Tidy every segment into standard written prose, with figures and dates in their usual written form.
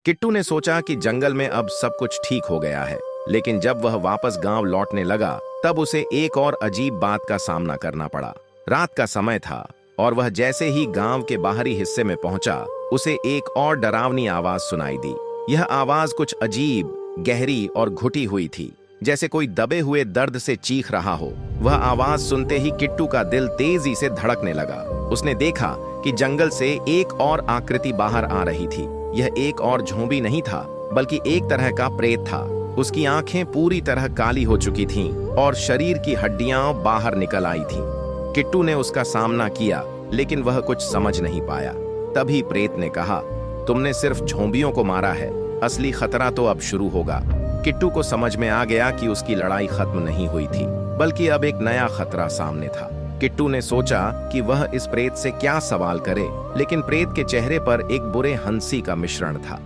किट्टू ने सोचा कि जंगल में अब सब कुछ ठीक हो गया है, लेकिन जब वह वापस गांव लौटने लगा तब उसे एक और अजीब बात का सामना करना पड़ा। रात का समय था और वह जैसे ही गांव के बाहरी हिस्से में पहुंचा, उसे एक और डरावनी आवाज सुनाई दी। यह आवाज कुछ अजीब, गहरी और घुटी हुई थी, जैसे कोई दबे हुए दर्द से चीख रहा हो। वह आवाज सुनते ही किट्टू का दिल तेजी से धड़कने लगा। उसने देखा कि जंगल से एक और आकृति बाहर आ रही थी। यह एक और झोंबी नहीं था, बल्कि एक तरह का प्रेत था। उसकी आंखें पूरी तरह काली हो चुकी थीं और शरीर की हड्डियां बाहर निकल आई थीं। किट्टू ने उसका सामना किया, लेकिन वह कुछ समझ नहीं पाया। तभी प्रेत ने कहा, तुमने सिर्फ झोंबियों को मारा है, असली खतरा तो अब शुरू होगा। किट्टू को समझ में आ गया कि उसकी लड़ाई खत्म नहीं हुई थी, बल्कि अब एक नया खतरा सामने था। किट्टू ने सोचा कि वह इस प्रेत से क्या सवाल करे, लेकिन प्रेत के चेहरे पर एक बुरे हंसी का मिश्रण था।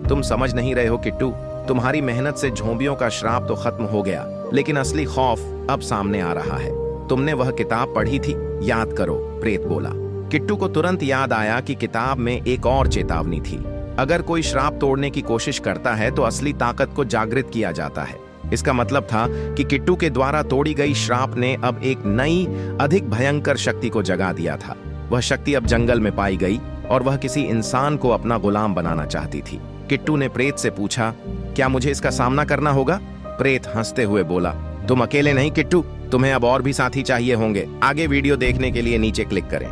तुम समझ नहीं रहे हो किट्टू, तुम्हारी मेहनत से झोंबियों का श्राप तो खत्म हो गया, लेकिन असली खौफ अब सामने आ रहा है। तुमने वह किताब पढ़ी थी, याद करो, प्रेत बोला। किट्टू को तुरंत याद आया कि किताब में एक और चेतावनी थी। अगर कोई श्राप तोड़ने की कोशिश करता है तो असली ताकत को जागृत किया जाता है। इसका मतलब था कि किट्टू के द्वारा तोड़ी गई श्राप ने अब एक नई, अधिक भयंकर शक्ति को जगा दिया था। वह शक्ति अब जंगल में पाई गई और वह किसी इंसान को अपना गुलाम बनाना चाहती थी। किट्टू ने प्रेत से पूछा, क्या मुझे इसका सामना करना होगा? प्रेत हंसते हुए बोला, तुम अकेले नहीं किट्टू, तुम्हें अब और भी साथी चाहिए होंगे। आगे वीडियो देखने के लिए नीचे क्लिक करें।